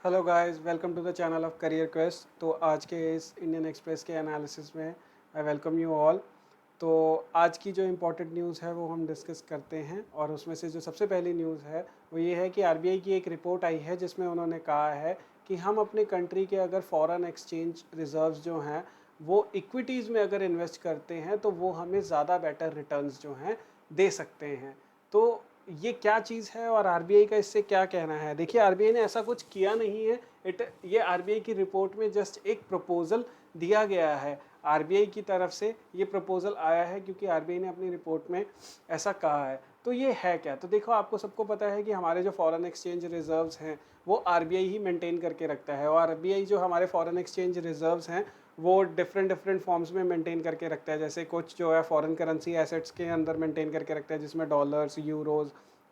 Hello guys, welcome to the channel of Career Quest. तो आज के इस इंडियन एक्सप्रेस के एनालिसिस में आई वेलकम यू ऑल। तो आज की जो इम्पोर्टेंट न्यूज़ है वो हम डिस्कस करते हैं, और उसमें से जो सबसे पहली न्यूज़ है वो ये है कि आरबीआई की एक रिपोर्ट आई है जिसमें उन्होंने कहा है कि हम अपने कंट्री के अगर फॉरेन एक्सचेंज रिजर्व्स जो हैं वो इक्विटीज़ में अगर इन्वेस्ट करते हैं तो वो हमें ज़्यादा बेटर रिटर्न्स जो हैं दे सकते हैं। तो ये क्या चीज़ है और आरबीआई का इससे क्या कहना है? देखिए, आरबीआई ने ऐसा कुछ किया नहीं है। ये आरबीआई की रिपोर्ट में जस्ट एक प्रपोजल दिया गया है। आरबीआई की तरफ से ये प्रपोजल आया है क्योंकि आरबीआई ने अपनी रिपोर्ट में ऐसा कहा है। तो ये है क्या? तो देखो, आपको सबको पता है कि हमारे जो फॉरेन एक्सचेंज रिजर्व्स हैं वो आरबीआई ही मेंटेन करके रखता है, और आरबीआई जो हमारे फॉरेन एक्सचेंज रिजर्व्स हैं वो डिफरेंट डिफरेंट फॉर्म्स में मेंटेन करके रखता है। जैसे कुछ जो है फॉरेन करेंसी एसेट्स के अंदर मेंटेन करके रखता है, जिसमें डॉलर्स, यूरोज़,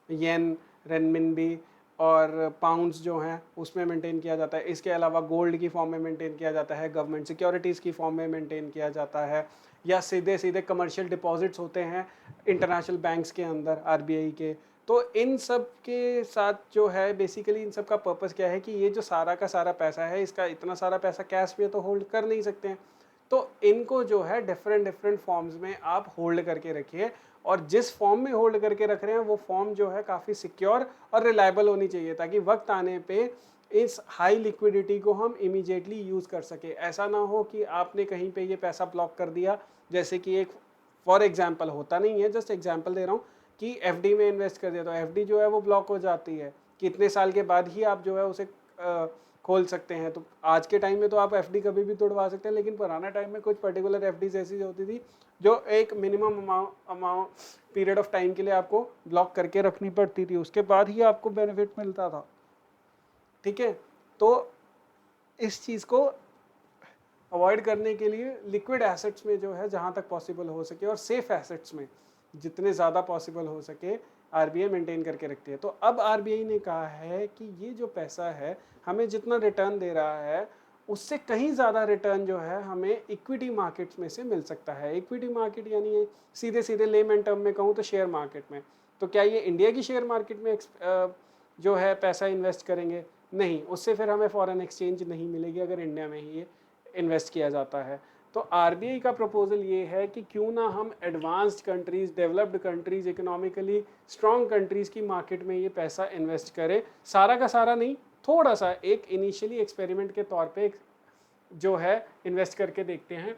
येन, रेनमिनबी और पाउंड्स जो हैं उसमें मेंटेन किया जाता है। इसके अलावा गोल्ड की फॉर्म में मेंटेन किया जाता है, गवर्नमेंट सिक्योरिटीज़ की फॉर्म में मेंटेन किया जाता है, या सीधे सीधे कमर्शियल डिपॉजिट्स होते हैं इंटरनेशनल बैंक्स के अंदर आरबीआई के। तो इन सब के साथ जो है बेसिकली इन सब का पर्पस क्या है कि ये जो सारा का सारा पैसा है, इसका इतना सारा पैसा कैश में तो होल्ड कर नहीं सकते हैं। तो इनको जो है डिफरेंट डिफरेंट फॉर्म्स में आप होल्ड करके रखिए, और जिस फॉर्म में होल्ड करके रख रहे हैं वो फॉर्म जो है काफ़ी सिक्योर और रिलायबल होनी चाहिए, ताकि वक्त आने पे इस हाई लिक्विडिटी को हम इमीडिएटली यूज़ कर सके। ऐसा ना हो कि आपने कहीं पे ये पैसा ब्लॉक कर दिया, जैसे कि एक फॉर एग्जांपल होता नहीं है, जस्ट एग्जांपल दे रहा हूँ, कि एफडी में इन्वेस्ट कर दिया तो एफडी जो है वो ब्लॉक हो जाती है। कितने साल के बाद ही आप जो है उसे खोल सकते हैं। तो आज के टाइम में तो आप एफडी कभी भी तोड़वा सकते हैं, लेकिन पुराना टाइम में कुछ पर्टिकुलर एफडीज ऐसी होती थी जो एक minimum amount period of time के लिए आपको ब्लॉक करके रखनी पड़ती थी, उसके बाद ही आपको बेनिफिट मिलता था। ठीक है, तो इस चीज़ को अवॉइड करने के लिए लिक्विड एसेट्स में जो है जहाँ तक पॉसिबल हो सके, और सेफ एसेट्स में जितने ज़्यादा पॉसिबल हो सके, आरबीआई मेंटेन करके रखती है। तो अब आरबीआई ने कहा है कि ये जो पैसा है हमें जितना रिटर्न दे रहा है उससे कहीं ज़्यादा रिटर्न जो है हमें इक्विटी मार्केट्स में से मिल सकता है। इक्विटी मार्केट यानी सीधे सीधे लेमन टर्म में कहूँ तो शेयर मार्केट में। तो क्या ये इंडिया की शेयर मार्केट में जो है पैसा इन्वेस्ट करेंगे? नहीं, उससे फिर हमें फॉरेन एक्सचेंज नहीं मिलेगी अगर इंडिया में ही ये इन्वेस्ट किया जाता है। तो आरबीआई का प्रपोजल ये है कि क्यों ना हम advanced countries, developed countries, economically strong countries की मार्केट में ये पैसा इन्वेस्ट करें। सारा का सारा नहीं, थोड़ा सा एक इनिशियली एक्सपेरिमेंट के तौर पे जो है इन्वेस्ट करके देखते हैं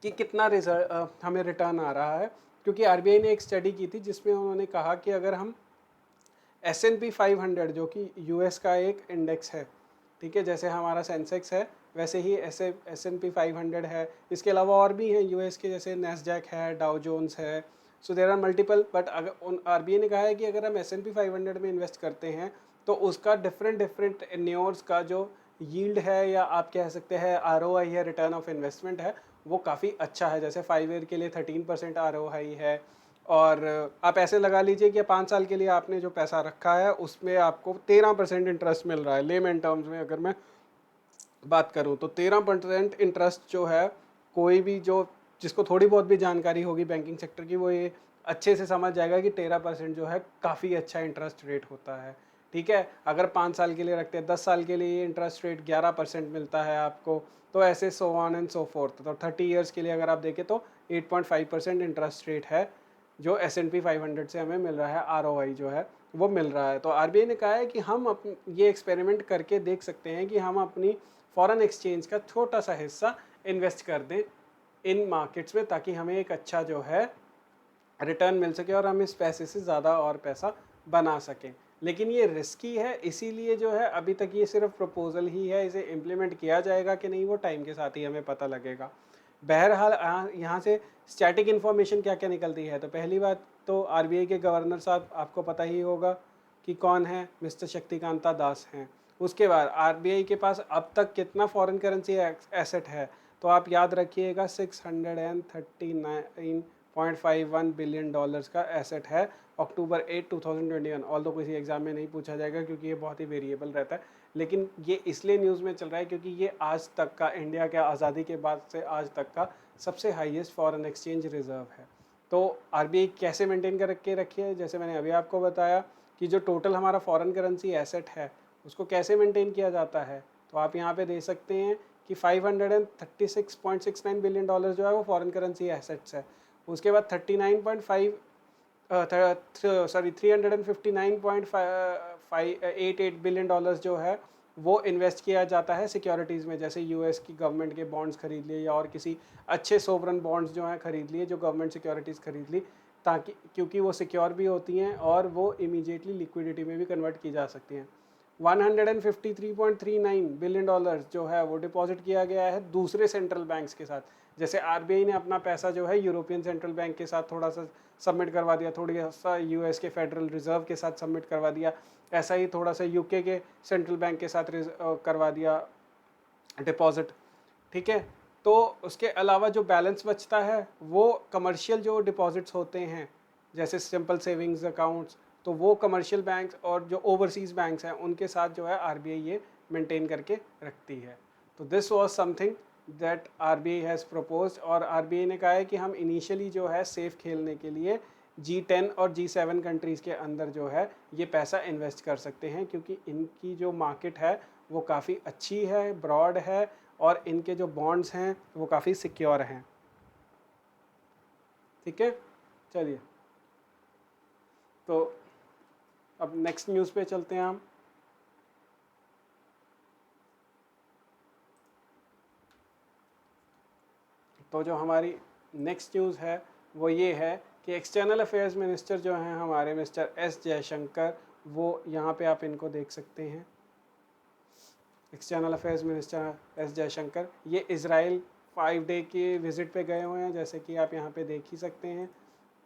कि कितना रिजल्ट हमें रिटर्न आ रहा है। क्योंकि आरबीआई ने एक स्टडी की थी जिसमें उन्होंने कहा कि अगर हम S&P 500 जो कि यूएस का एक इंडेक्स है, ठीक है, जैसे हमारा सेंसेक्स है वैसे ही S&P 500 है। इसके अलावा और भी हैं यूएस के, जैसे नैस्डैक है, डाउ जोन्स है। सो देर आर मल्टीपल, बट अगर आरबीआई ने कहा है कि अगर हम S&P 500 में इन्वेस्ट करते हैं तो उसका डिफरेंट डिफरेंट न्योर्स का जो यील्ड है, या आप कह सकते हैं आरओआई है, रिटर्न ऑफ इन्वेस्टमेंट है, वो काफ़ी अच्छा है। जैसे 5 ईयर के लिए 13% आरओआई है, और आप ऐसे लगा लीजिए कि 5 साल के लिए आपने जो पैसा रखा है उसमें आपको 13% इंटरेस्ट मिल रहा है। लेमन टर्म्स में अगर मैं बात करूं तो 13% इंटरेस्ट जो है, कोई भी जो जिसको थोड़ी बहुत भी जानकारी होगी बैंकिंग सेक्टर की वो ये अच्छे से समझ जाएगा कि 13% जो है काफ़ी अच्छा इंटरेस्ट रेट होता है। ठीक है, अगर 5 साल के लिए रखते हैं, 10 साल के लिए इंटरेस्ट रेट 11% मिलता है आपको। तो ऐसे so on and so fourth. तो 30 ईयर्स के लिए अगर आप देखें तो 8.5% इंटरेस्ट रेट है जो S&P 500 से हमें मिल रहा है, आरओआई जो है वो मिल रहा है। तो आरबीआई ने कहा है कि हम ये एक्सपेरिमेंट करके देख सकते हैं कि हम अपनी फॉरेन एक्सचेंज का छोटा सा हिस्सा इन्वेस्ट कर दें इन मार्केट्स में, ताकि हमें एक अच्छा जो है रिटर्न मिल सके और हम इस पैसे से ज़्यादा और पैसा बना सकें। लेकिन ये रिस्की है, इसीलिए जो है अभी तक ये सिर्फ प्रपोजल ही है। इसे इम्प्लीमेंट किया जाएगा कि नहीं वो टाइम के साथ ही हमें पता लगेगा। बहरहाल यहाँ से स्टैटिक इन्फॉर्मेशन क्या क्या निकलती है। तो पहली बात तो आरबीआई के गवर्नर साहब आपको पता ही होगा कि कौन है, मिस्टर शक्तिकांता दास हैं। उसके बाद आरबीआई के पास अब तक कितना फॉरेन करेंसी एसेट है, तो आप याद रखिएगा 639.51 बिलियन डॉलर्स का एसेट है अक्टूबर 8 2021। ऑल दो किसी एग्जाम में नहीं पूछा जाएगा क्योंकि ये बहुत ही वेरिएबल रहता है, लेकिन ये इसलिए न्यूज़ में चल रहा है क्योंकि ये आज तक का, इंडिया के आज़ादी के बाद से आज तक का सबसे हाईएस्ट फॉरेन एक्सचेंज रिजर्व है। तो आरबीआई कैसे मेंटेन कर के रखी है, जैसे मैंने अभी आपको बताया कि जो टोटल हमारा फॉरेन करेंसी एसेट है उसको कैसे मेंटेन किया जाता है, तो आप यहाँ पे दे सकते हैं कि 536.69 बिलियन डॉलर जो है वो फॉरेन करेंसी एसेट्स है। उसके बाद 359.88 बिलियन डॉलर्स जो है वो इन्वेस्ट किया जाता है सिक्योरिटीज़ में, जैसे यूएस की गवर्नमेंट के बॉन्ड्स खरीद लिए या और किसी अच्छे सोवरन बॉन्ड्स जो हैं खरीद लिए, जो गवर्नमेंट सिक्योरिटीज़ खरीद ली, ताकि क्योंकि वो सिक्योर भी होती हैं और वो इमीडिएटली लिक्विडिटी में भी कन्वर्ट की जा सकती हैं। 153.39 बिलियन डॉलर्स जो है वो डिपॉजिट किया गया है दूसरे सेंट्रल बैंक्स के साथ, जैसे आरबीआई ने अपना पैसा जो है यूरोपियन सेंट्रल बैंक के साथ थोड़ा सा सबमिट करवा दिया, थोड़ा सा यूएस के फेडरल रिजर्व के साथ सबमिट करवा दिया, ऐसा ही थोड़ा सा यूके के सेंट्रल बैंक के साथ करवा दिया डिपॉजिट। ठीक है, तो उसके अलावा जो बैलेंस बचता है वो कमर्शियल जो डिपॉजिट्स होते हैं जैसे सिंपल सेविंग्स अकाउंट्स, तो वो कमर्शियल बैंक्स और जो ओवरसीज़ बैंक्स हैं उनके साथ जो है आरबीआई ये मेंटेन करके रखती है। तो this was something that RBI has proposed, और आरबीआई ने कहा है कि हम इनिशियली जो है सेफ खेलने के लिए G10 और G7 कंट्रीज़ के अंदर जो है ये पैसा इन्वेस्ट कर सकते हैं, क्योंकि इनकी जो मार्केट है वो काफ़ी अच्छी है, ब्रॉड है, और इनके जो बॉन्ड्स हैं वो काफ़ी सिक्योर हैं। ठीक है, चलिए तो अब नेक्स्ट न्यूज़ पे चलते हैं हम। तो जो हमारी नेक्स्ट न्यूज़ है वो ये है कि एक्सटर्नल अफेयर्स मिनिस्टर जो हैं हमारे मिस्टर एस जयशंकर, वो यहाँ पे आप इनको देख सकते हैं, external affairs minister S Jaishankar, ये इज़राइल 5 डे की विज़िट पे गए हुए हैं, जैसे कि आप यहाँ पे देख ही सकते हैं।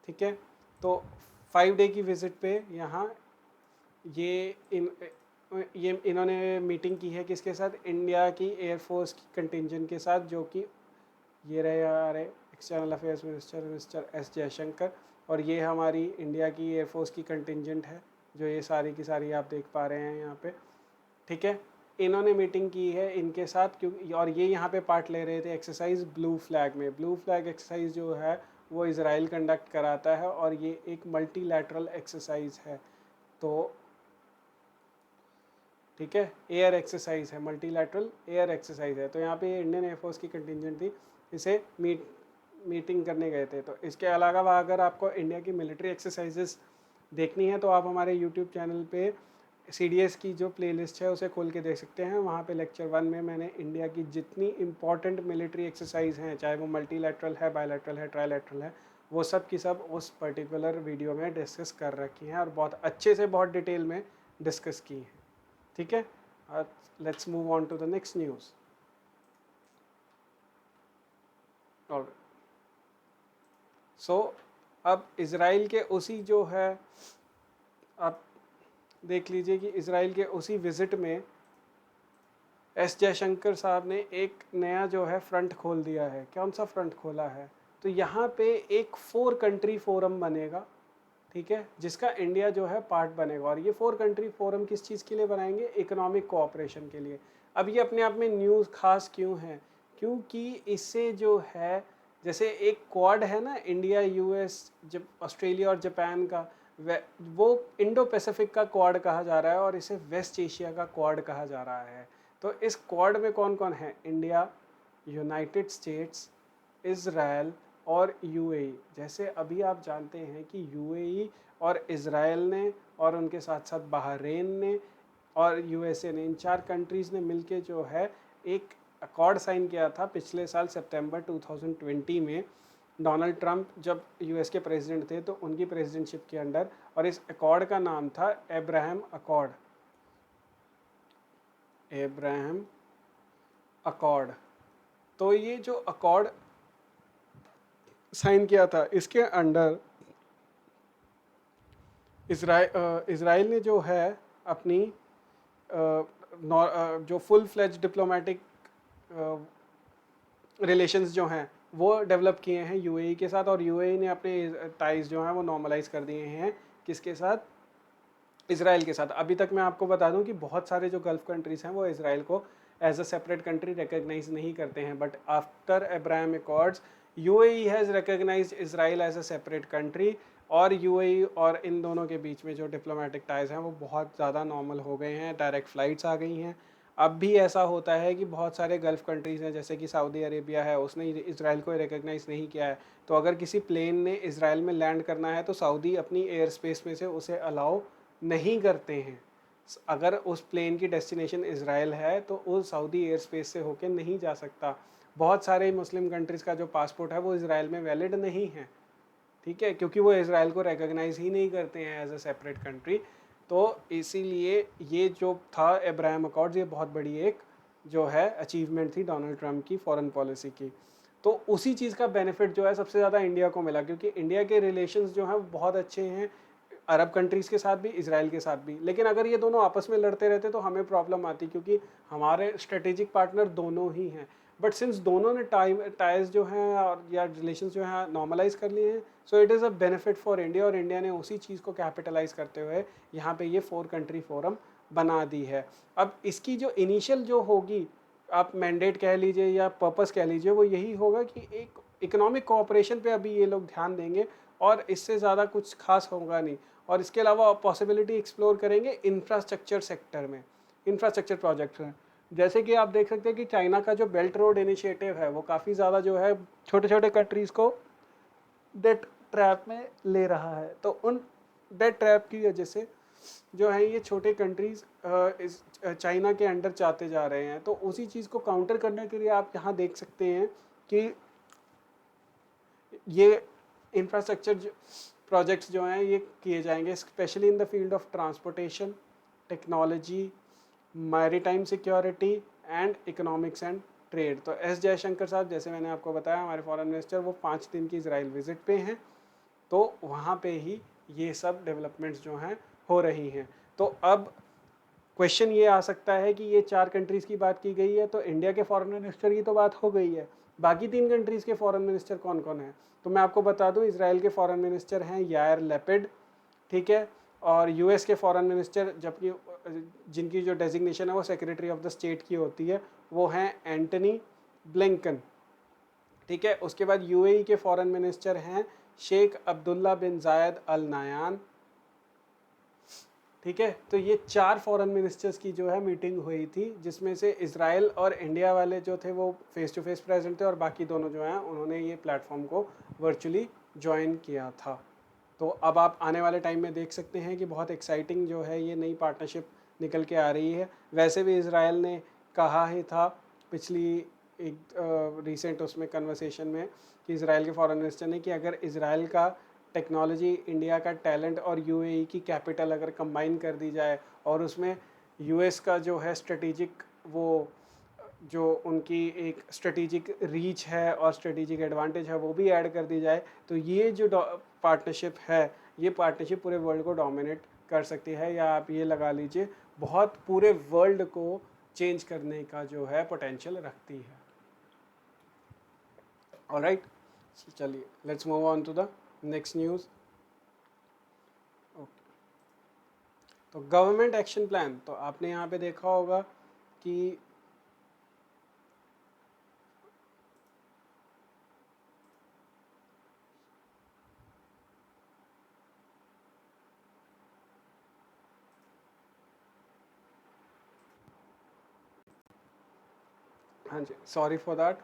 ठीक है, तो 5 डे की विज़िट पे यहाँ ये इन्होंने मीटिंग की है किसके साथ, इंडिया की एयरफोर्स की कंटिंजेंट के साथ, जो कि ये रहे हमारे external affairs minister mister S Jaishankar, और ये हमारी इंडिया की एयरफोर्स की कंटिंजेंट है जो ये सारी की सारी आप देख पा रहे हैं यहाँ पे। ठीक है, इन्होंने मीटिंग की है इनके साथ, क्योंकि और ये यहाँ पे पार्ट ले रहे थे एक्सरसाइज ब्लू फ्लैग में। ब्लू फ्लैग एक्सरसाइज जो है वो इज़राइल कंडक्ट कराता है और ये एक मल्टीलैटरल एक्सरसाइज है। तो ठीक है, एयर एक्सरसाइज है, मल्टीलैटरल एयर एक्सरसाइज है। तो यहाँ पे इंडियन एयरफोर्स की कंटिंजेंट थी, इसे मीटिंग करने गए थे। तो इसके अलावा अगर आपको इंडिया की मिलिट्री एक्सरसाइजेस देखनी है तो आप हमारे यूट्यूब चैनल पे CDS की जो प्लेलिस्ट है उसे खोल के देख सकते हैं। वहाँ पे लेक्चर 1 में मैंने इंडिया की जितनी इंपॉर्टेंट मिलिट्री एक्सरसाइज हैं, चाहे वो मल्टीलैटरल है, बायलैटरल है, ट्राईलैटरल है, वो सब की सब उस पर्टिकुलर वीडियो में डिस्कस कर रखी हैं और बहुत अच्छे से बहुत डिटेल में डिस्कस की हैं। ठीक है, let's move on to the next news. So अब इज़राइल के उसी जो है, आप देख लीजिए कि इज़राइल के उसी विज़िट में एस जयशंकर साहब ने एक नया जो है फ्रंट खोल दिया है। कौन सा फ्रंट खोला है, तो यहाँ पे एक 4 कंट्री फोरम बनेगा। ठीक है, जिसका इंडिया जो है पार्ट बनेगा, और ये 4 कंट्री फोरम किस चीज़ के लिए बनाएंगे, इकोनॉमिक कोऑपरेशन के लिए। अब ये अपने आप में न्यूज़ खास क्यों है, क्योंकि इससे जो है जैसे एक क्वाड है ना, इंडिया, यूएस, जब ऑस्ट्रेलिया और जापान का, वो इंडो पैसिफिक का क्वाड कहा जा रहा है और इसे वेस्ट एशिया का क्वाड कहा जा रहा है। तो इस क्वाड में कौन कौन है, इंडिया, यूनाइटेड स्टेट्स, इज़राइल और यूएई। जैसे अभी आप जानते हैं कि यूएई और इज़राइल ने और उनके साथ साथ बहरीन ने और यूएसए ने, इन 4 कंट्रीज़ ने मिलके जो है एक अकॉर्ड साइन किया था पिछले साल सितंबर 2020 में, डोनाल्ड ट्रंप जब यूएस के प्रेसिडेंट थे तो उनकी प्रेसिडेंटशिप के अंडर, और इस अकॉर्ड का नाम था अब्राहम अकॉर्ड। Abraham accord. तो ये जो अकॉर्ड साइन किया था, इसके अंडर इज़राइल ने जो है अपनी जो फुल फ्लेज डिप्लोमेटिक रिलेशंस जो हैं वो डेवलप किए हैं यूएई के साथ, और यूएई ने अपने टाइज जो हैं वो नॉर्मलाइज कर दिए हैं किसके साथ, इज़राइल के साथ। अभी तक मैं आपको बता दूं कि बहुत सारे जो गल्फ़ कंट्रीज़ हैं वो इज़राइल को as a separate country recognise नहीं करते हैं, but after Abraham Accords UAE has recognised Israel as a separate country, और यूएई और इन दोनों के बीच में जो डिप्लोमेटिक टाइज़ हैं वो बहुत ज़्यादा नॉर्मल हो गए हैं, डायरेक्ट फ़्लाइट्स आ गई हैं। अब भी ऐसा होता है कि बहुत सारे गल्फ़ कंट्रीज़ हैं, जैसे कि सऊदी अरेबिया है, उसने इज़राइल को रिकॉग्नाइज़ नहीं किया है। तो अगर किसी प्लेन ने इज़राइल में लैंड करना है तो सऊदी अपनी एयर स्पेस में से उसे अलाउ नहीं करते हैं। अगर उस प्लेन की डेस्टिनेशन इज़राइल है तो वो सऊदी एयर स्पेस से होके नहीं जा सकता। बहुत सारे मुस्लिम कंट्रीज़ का जो पासपोर्ट है वो इज़राइल में वैलिड नहीं है, ठीक है, क्योंकि वो इज़राइल को रिकॉग्नाइज़ ही नहीं करते हैं एज अ सेपरेट कंट्री। तो इसीलिए ये जो था अब्राहम अकॉर्ड्स, ये बहुत बड़ी एक जो है अचीवमेंट थी डोनाल्ड ट्रंप की फॉरेन पॉलिसी की। तो उसी चीज़ का बेनिफिट जो है सबसे ज़्यादा इंडिया को मिला, क्योंकि इंडिया के रिलेशंस जो हैं वो बहुत अच्छे हैं अरब कंट्रीज़ के साथ भी, इज़राइल के साथ भी। लेकिन अगर ये दोनों आपस में लड़ते रहते तो हमें प्रॉब्लम आती, क्योंकि हमारे स्ट्रेटेजिक पार्टनर दोनों ही हैं। बट सिंस दोनों ने टाइज जो हैं और या रिलेशन जो हैं नॉर्मलाइज कर लिए हैं, so it is a benefit for India, और इंडिया ने उसी चीज़ को कैपिटलाइज करते हुए यहाँ पे ये 4 कंट्री फोरम बना दी है। अब इसकी जो इनिशियल जो होगी, आप मैंडेट कह लीजिए या पर्पस कह लीजिए, वो यही होगा कि एक इकोनॉमिक कोऑपरेशन पे अभी ये लोग ध्यान देंगे, और इससे ज़्यादा कुछ खास होगा नहीं। और इसके अलावा पॉसिबिलिटी एक्सप्लोर करेंगे इंफ्रास्ट्रक्चर सेक्टर में, इंफ्रास्ट्रक्चर प्रोजेक्ट्स में। जैसे कि आप देख सकते हैं कि चाइना का जो बेल्ट रोड इनिशिएटिव है वो काफ़ी ज़्यादा जो है छोटे छोटे कंट्रीज़ को डेट ट्रैप में ले रहा है। तो उन डेट ट्रैप की वजह से जो है ये छोटे कंट्रीज़ इस चाइना के अंडर जाते जा रहे हैं। तो उसी चीज़ को काउंटर करने के लिए आप यहाँ देख सकते हैं कि ये इंफ्रास्ट्रक्चर प्रोजेक्ट्स जो हैं ये किए जाएंगे, specially in the field of transportation, technology, maritime security and economics and trade. तो एस जयशंकर साहब, जैसे मैंने आपको बताया, हमारे फॉरेन मिनिस्टर, वो 5 दिन की इजराइल विजिट पे हैं। तो वहाँ पे ही ये सब डेवलपमेंट्स जो हैं हो रही हैं। तो अब क्वेश्चन ये आ सकता है कि ये 4 कंट्रीज़ की बात की गई है, तो इंडिया के फॉरेन मिनिस्टर की तो बात हो गई है, बाकी 3 कंट्रीज़ के फॉरेन मिनिस्टर कौन कौन हैं? तो मैं आपको बता दूं, इसराइल के फॉरेन मिनिस्टर हैं यायर लेपिड, ठीक है, और यूएस के फॉरेन मिनिस्टर, जबकि जिनकी जो डेजिग्नेशन है वो सेक्रेटरी ऑफ द स्टेट की होती है, वो हैं एंटनी ब्लिंकन, ठीक है। उसके बाद यूएई के फॉरेन मिनिस्टर हैं शेख अब्दुल्ला बिन जायद अल नायान, ठीक है। तो ये 4 फॉरेन मिनिस्टर्स की जो है मीटिंग हुई थी, जिसमें से इजराइल और इंडिया वाले जो थे वो फेस टू फेस प्रेजेंट थे, और बाकी दोनों जो हैं उन्होंने ये प्लेटफॉर्म को वर्चुअली ज्वाइन किया था। तो अब आप आने वाले टाइम में देख सकते हैं कि बहुत एक्साइटिंग जो है ये नई पार्टनरशिप निकल के आ रही है। वैसे भी इजराइल ने कहा ही था पिछली एक रिसेंट उसमें कन्वर्सेशन में, कि इजराइल के फॉरेन मिनिस्टर ने, कि अगर इजराइल का टेक्नोलॉजी, इंडिया का टैलेंट और यूएई की कैपिटल अगर कंबाइन कर दी जाए, और उसमें यूएस का जो है स्ट्रेटेजिक, वो जो उनकी एक स्ट्रेटेजिक रीच है और स्ट्रेटेजिक एडवांटेज है वो भी ऐड कर दी जाए, तो ये जो पार्टनरशिप है, ये पार्टनरशिप पूरे वर्ल्ड को डोमिनेट कर सकती है, या आप ये लगा लीजिए बहुत पूरे वर्ल्ड को चेंज करने का जो है पोटेंशियल रखती है। ऑलराइट, चलिए let's move on to the next news. तो गवर्नमेंट एक्शन प्लान, तो आपने यहाँ पे देखा होगा कि हाँ जी, सॉरी फॉर दैट।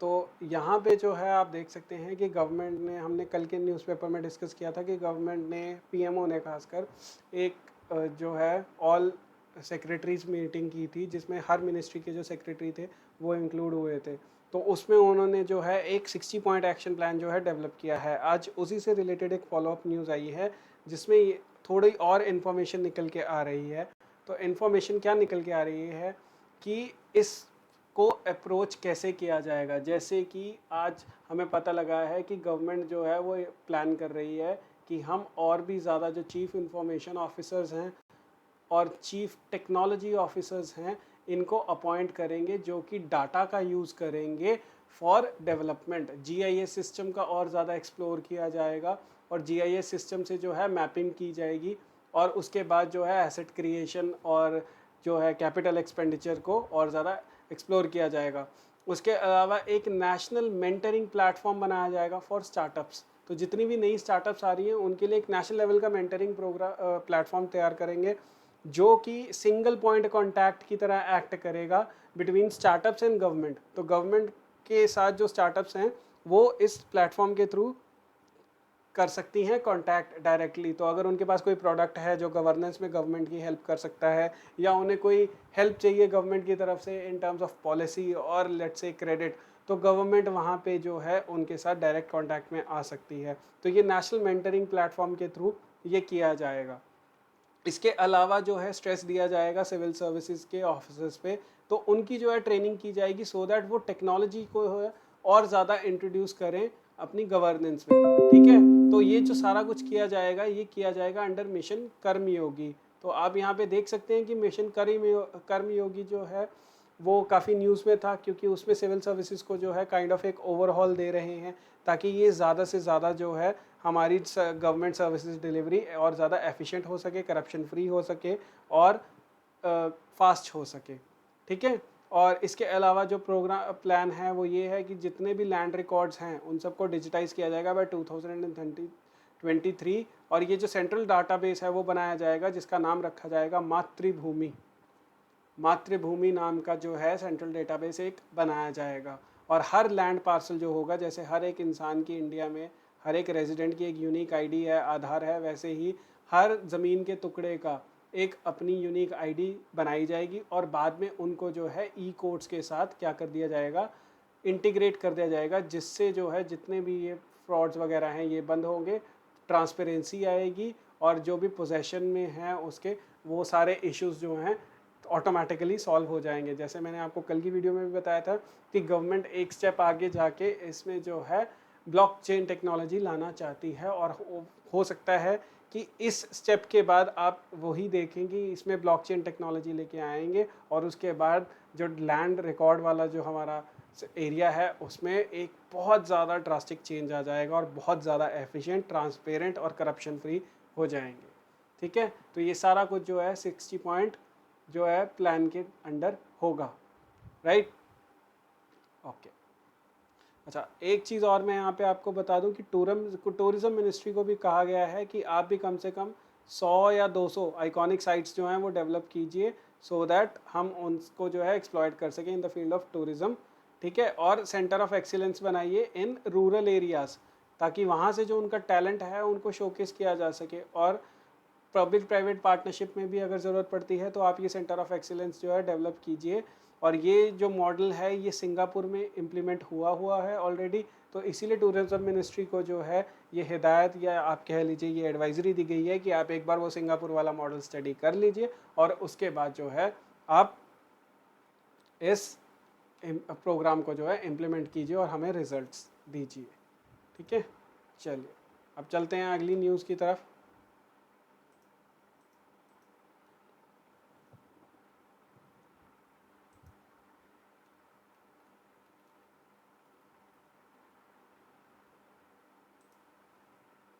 तो यहाँ पे जो है आप देख सकते हैं कि गवर्नमेंट ने, हमने कल के न्यूज़पेपर में डिस्कस किया था कि गवर्नमेंट ने, पीएमओ ने खासकर एक जो है ऑल सेक्रेटरीज मीटिंग की थी, जिसमें हर मिनिस्ट्री के जो सेक्रेटरी थे वो इंक्लूड हुए थे। तो उसमें उन्होंने जो है एक 60 पॉइंट एक्शन प्लान जो है डेवलप किया है। आज उसी से रिलेटेड एक फॉलोअप न्यूज़ आई है, जिसमें थोड़ी और इन्फॉर्मेशन निकल के आ रही है। तो इन्फॉर्मेशन क्या निकल के आ रही है कि इस को अप्रोच कैसे किया जाएगा। जैसे कि आज हमें पता लगा है कि गवर्नमेंट जो है वो प्लान कर रही है कि हम और भी ज़्यादा जो चीफ़ इंफॉर्मेशन ऑफिसर्स हैं और चीफ़ टेक्नोलॉजी ऑफिसर्स हैं, इनको अपॉइंट करेंगे, जो कि डाटा का यूज़ करेंगे फॉर डेवलपमेंट। जीआईएस सिस्टम का और ज़्यादा एक्सप्लोर किया जाएगा, और जीआईएस सिस्टम से जो है मैपिंग की जाएगी, और उसके बाद जो है एसेट क्रिएशन और जो है कैपिटल एक्सपेंडिचर को और ज़्यादा एक्सप्लोर किया जाएगा। उसके अलावा एक नेशनल मेंटरिंग प्लेटफॉर्म बनाया जाएगा फॉर स्टार्टअप्स, तो जितनी भी नई स्टार्टअप्स आ रही हैं उनके लिए एक नेशनल लेवल का मेंटरिंग प्रोग्राम प्लेटफॉर्म तैयार करेंगे, जो कि सिंगल पॉइंट कॉन्टैक्ट की तरह एक्ट करेगा बिटवीन स्टार्टअप्स एंड गवर्नमेंट। तो गवर्नमेंट के साथ जो स्टार्टअप्स हैं वो इस प्लेटफॉर्म के थ्रू कर सकती हैं कांटेक्ट डायरेक्टली। तो अगर उनके पास कोई प्रोडक्ट है जो गवर्नेंस में गवर्नमेंट की हेल्प कर सकता है, या उन्हें कोई हेल्प चाहिए गवर्नमेंट की तरफ से इन टर्म्स ऑफ पॉलिसी और लेट्स से क्रेडिट, तो गवर्नमेंट वहाँ पे जो है उनके साथ डायरेक्ट कांटेक्ट में आ सकती है। तो ये नेशनल मेंटरिंग प्लेटफॉर्म के थ्रू ये किया जाएगा। इसके अलावा जो है स्ट्रेस दिया जाएगा सिविल सर्विसेज के ऑफिसर्स पे, तो उनकी जो है ट्रेनिंग की जाएगी सो दैट वो टेक्नोलॉजी को है और ज़्यादा इंट्रोड्यूस करें अपनी गवर्नेंस में। ठीक है, तो ये जो सारा कुछ किया जाएगा ये किया जाएगा अंडर मिशन कर्मयोगी। तो आप यहाँ पे देख सकते हैं कि मिशन कर्मयोगी जो है वो काफ़ी न्यूज़ में था, क्योंकि उसमें सिविल सर्विसेज को जो है काइंड ऑफ एक ओवरहॉल दे रहे हैं, ताकि ये ज़्यादा से ज़्यादा जो है हमारी गवर्नमेंट सर्विसेज डिलीवरी और ज़्यादा एफिशिएंट हो सके, करप्शन फ्री हो सके और फास्ट हो सके। ठीक है, और इसके अलावा जो प्रोग्राम प्लान है वो ये है कि जितने भी लैंड रिकॉर्ड्स हैं उन सबको डिजिटाइज किया जाएगा बाय 2023, और ये जो सेंट्रल डाटाबेस है वो बनाया जाएगा जिसका नाम रखा जाएगा मातृभूमि। मातृभूमि नाम का जो है सेंट्रल डेटाबेस एक बनाया जाएगा, और हर लैंड पार्सल जो होगा, जैसे हर एक इंसान की इंडिया में हर एक रेजिडेंट की एक यूनिक आईडी है, आधार है, वैसे ही हर ज़मीन के टुकड़े का एक अपनी यूनिक आईडी बनाई जाएगी, और बाद में उनको जो है ई कोड्स के साथ क्या कर दिया जाएगा, इंटीग्रेट कर दिया जाएगा, जिससे जो है जितने भी ये फ्रॉड्स वगैरह हैं ये बंद होंगे, ट्रांसपेरेंसी आएगी, और जो भी पोजेशन में हैं उसके वो सारे इश्यूज जो हैं ऑटोमेटिकली सॉल्व हो जाएंगे। जैसे मैंने आपको कल की वीडियो में भी बताया था कि गवर्नमेंट एक स्टेप आगे जाके इसमें जो है ब्लॉकचेन टेक्नोलॉजी लाना चाहती है, और हो सकता है कि इस स्टेप के बाद आप वही देखेंगे इसमें ब्लॉकचेन टेक्नोलॉजी लेके आएंगे, और उसके बाद जो लैंड रिकॉर्ड वाला जो हमारा एरिया है उसमें एक बहुत ज़्यादा ड्रास्टिक चेंज आ जाएगा, और बहुत ज़्यादा एफिशिएंट, ट्रांसपेरेंट और करप्शन फ्री हो जाएंगे। ठीक है, तो ये सारा कुछ जो है 60 पॉइंट जो है प्लान के अंडर होगा, राइट। ओके, अच्छा एक चीज़ और मैं यहाँ पे आपको बता दूँ कि टूरिज़्म मिनिस्ट्री को भी कहा गया है कि आप भी कम से कम 100 या 200 आइकॉनिक साइट्स जो हैं वो डेवलप कीजिए, सो दैट हम उनको जो है एक्सप्लॉयट कर सकें in the field of tourism. ठीक है, और सेंटर ऑफ एक्सीलेंस बनाइए इन रूरल एरियाज़, ताकि वहाँ से जो उनका टैलेंट है उनको शोकेस किया जा सके, और पब्लिक प्राइवेट पार्टनरशिप में भी अगर ज़रूरत पड़ती है तो आप ये सेंटर ऑफ एक्सीलेंस जो है डेवलप कीजिए। और ये जो मॉडल है ये सिंगापुर में इम्प्लीमेंट हुआ है ऑलरेडी, तो इसीलिए टूरिज्म मिनिस्ट्री को जो है ये हिदायत या आप कह लीजिए ये एडवाइजरी दी गई है कि आप एक बार वो सिंगापुर वाला मॉडल स्टडी कर लीजिए, और उसके बाद जो है आप इस प्रोग्राम को जो है इम्प्लीमेंट कीजिए और हमें रिजल्ट्स दीजिए। ठीक है, चलिए अब चलते हैं अगली न्यूज़ की तरफ।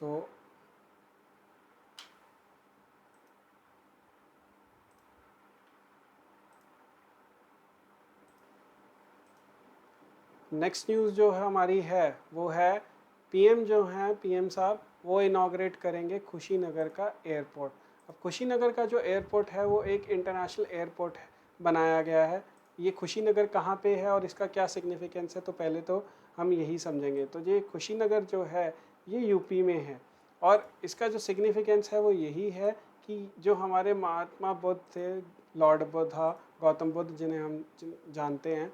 तो नेक्स्ट न्यूज़ जो है हमारी है वो है पीएम जो हैं, पीएम साहब वो इनाग्रेट करेंगे खुशीनगर का एयरपोर्ट। अब खुशीनगर का जो एयरपोर्ट है वो एक इंटरनेशनल एयरपोर्ट बनाया गया है। ये खुशीनगर कहाँ पे है और इसका क्या सिग्निफिकेंस है, तो पहले तो हम यही समझेंगे। तो ये खुशीनगर जो है ये यूपी में है, और इसका जो सिग्निफिकेंस है वो यही है कि जो हमारे महात्मा बुद्ध थे, लॉर्ड बुद्धा, गौतम बुद्ध जिन्हें हम जानते हैं,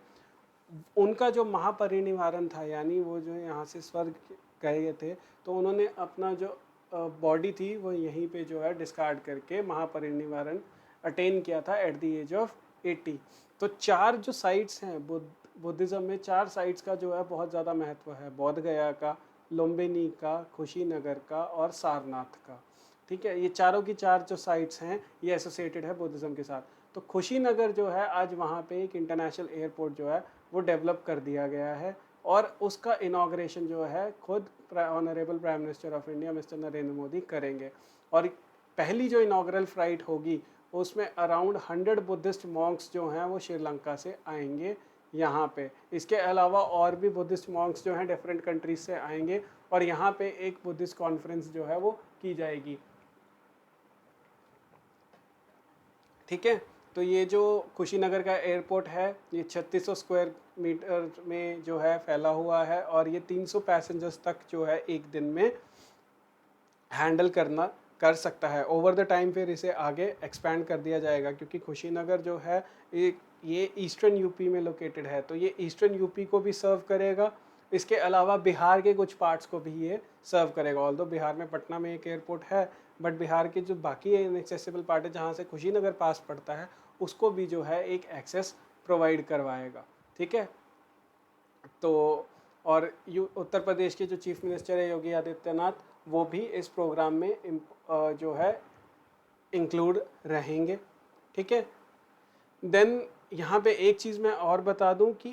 उनका जो महापरिनिर्वाण था, यानी वो जो यहाँ से स्वर्ग गए थे, तो उन्होंने अपना जो बॉडी थी वो यहीं पे जो है डिस्कार्ड करके महापरिनिर्वाण अटेन किया था एट द एज ऑफ 80। तो चार जो साइट्स हैं बुद्धिज़्म में, चार साइट्स का जो है बहुत ज़्यादा महत्व है, बोध गया का, लुम्बिनी का, खुशीनगर का और सारनाथ का। ठीक है, ये चारों की चार जो साइट्स हैं ये एसोसिएटेड है बुद्धिज़्म के साथ। तो खुशीनगर जो है आज वहाँ पे एक इंटरनेशनल एयरपोर्ट जो है वो डेवलप कर दिया गया है, और उसका इनाग्रेशन जो है खुद honourable prime minister of India mister Narendra Modi करेंगे। और पहली जो इनाग्रल फ्लाइट होगी उसमें अराउंड 100 बुद्धिस्ट मॉन्क्स जो हैं वो श्रीलंका से आएंगे यहाँ पे। इसके अलावा और भी बुद्धिस्ट मॉन्क्स जो हैं डिफरेंट कंट्रीज से आएंगे, और यहाँ पे एक बुद्धिस्ट कॉन्फ्रेंस जो है वो की जाएगी। ठीक है, तो ये जो कुशीनगर का एयरपोर्ट है ये 3600 स्क्वायर मीटर में जो है फैला हुआ है और ये 300 पैसेंजर्स तक जो है एक दिन में हैंडल कर सकता है। ओवर द टाइम फिर इसे आगे एक्सपैंड कर दिया जाएगा, क्योंकि कुशीनगर जो है ये ईस्टर्न यूपी में लोकेटेड है, तो ये ईस्टर्न यूपी को भी सर्व करेगा। इसके अलावा बिहार के कुछ पार्ट्स को भी ये सर्व करेगा। ऑल्दो बिहार में पटना में एक एयरपोर्ट है, बट बिहार के जो बाकी इनएक्सेसिबल पार्ट है जहाँ से कुशीनगर पास पड़ता है उसको भी जो है एक एक्सेस प्रोवाइड करवाएगा। ठीक है, तो और उत्तर प्रदेश के जो चीफ मिनिस्टर है योगी आदित्यनाथ, वो भी इस प्रोग्राम में जो है इंक्लूड रहेंगे। ठीक है, देन यहाँ पे एक चीज़ मैं और बता दूँ कि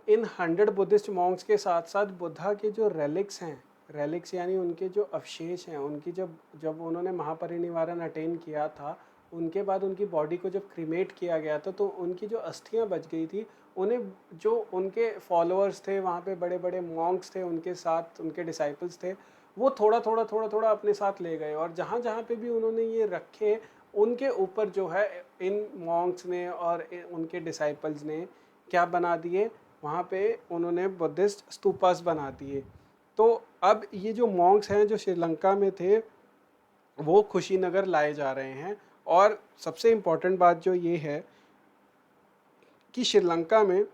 इन 100 बुद्धिस्ट मॉन्क्स के साथ साथ बुद्धा के जो रेलिक्स हैं, रेलिक्स यानी उनके जो अवशेष हैं, उनकी जब उन्होंने महापरिनिर्वाण अटेन किया था, उनके बाद उनकी बॉडी को जब क्रीमेट किया गया था तो उनकी जो अस्थियां बच गई थी, उन्हें जो उनके फॉलोअर्स थे वहाँ पे, बड़े बड़े मॉन्क्स थे उनके साथ, उनके डिसाइपल्स थे, वो थोड़ा थोड़ा अपने साथ ले गए और जहाँ जहाँ पे भी उन्होंने ये रखे उनके ऊपर जो है इन मॉन्क्स ने और उनके डिसाइपल्स ने क्या बना दिए, वहाँ पे उन्होंने बुद्धिस्ट स्तूपास बना दिए। तो अब ये जो मॉन्क्स हैं जो श्रीलंका में थे वो कुशीनगर लाए जा रहे हैं। और सबसे इम्पोर्टेंट बात जो ये है कि श्रीलंका में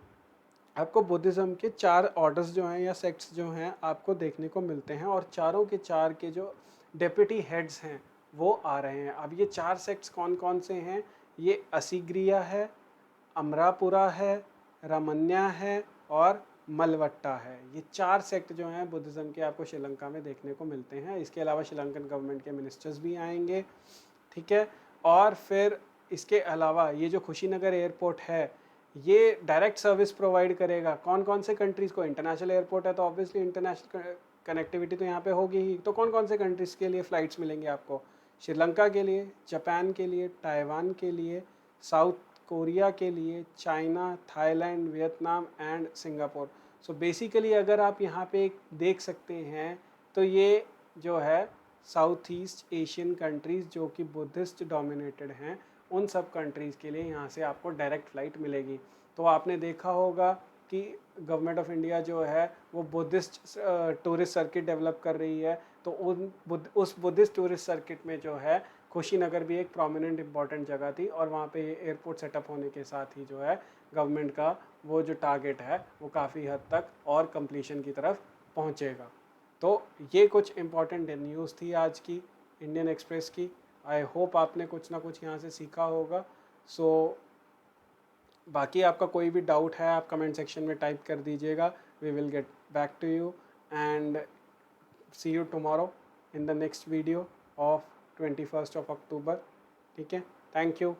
आपको बुद्धिज़्म के 4 ऑर्डर्स जो हैं या सेक्ट्स जो हैं आपको देखने को मिलते हैं और चारों के चार के जो डेप्यूटी हेड्स हैं वो आ रहे हैं। अब ये 4 सेक्ट्स कौन कौन से हैं, ये असीग्रिया है, अमरापुरा है, रामन्या है और मलवट्टा है। ये 4 सेक्ट जो हैं बुद्धिज़्म के आपको श्रीलंका में देखने को मिलते हैं। इसके अलावा श्रीलंकन गवर्नमेंट के मिनिस्टर्स भी आएंगे। ठीक है, और फिर इसके अलावा ये जो कुशीनगर एयरपोर्ट है ये डायरेक्ट सर्विस प्रोवाइड करेगा कौन कौन से कंट्रीज़ को। इंटरनेशनल एयरपोर्ट है तो ऑब्वियसली इंटरनेशनल कनेक्टिविटी तो यहाँ पे होगी ही। तो कौन कौन से कंट्रीज़ के लिए फ़्लाइट्स मिलेंगे आपको, श्रीलंका के लिए, जापान के लिए, ताइवान के लिए, साउथ कोरिया के लिए, China, Thailand, Vietnam and Singapore. So basically अगर आप यहाँ पे देख सकते हैं तो ये जो है साउथ ईस्ट एशियन कंट्रीज़ जो कि बुद्धिस्ट डोमिनेटेड हैं उन सब कंट्रीज़ के लिए यहाँ से आपको डायरेक्ट फ़्लाइट मिलेगी। तो आपने देखा होगा कि गवर्नमेंट ऑफ इंडिया जो है वो बुद्धिस्ट टूरिस्ट सर्किट डेवलप कर रही है, तो उस बुद्धिस्ट टूरिस्ट सर्किट में जो है कुशीनगर भी एक प्रोमिनेंट इंपॉर्टेंट जगह थी और वहाँ पे एयरपोर्ट सेटअप होने के साथ ही जो है गवर्नमेंट का वो जो टारगेट है वो काफ़ी हद तक और कंप्लीशन की तरफ पहुँचेगा। तो ये कुछ इम्पॉर्टेंट न्यूज़ थी आज की इंडियन एक्सप्रेस की। आई होप आपने कुछ ना कुछ यहाँ से सीखा होगा। सो बाकी आपका कोई भी डाउट है आप कमेंट सेक्शन में टाइप कर दीजिएगा। We will get back to you and see you tomorrow in the next video of 21st of October। ठीक है, थैंक यू।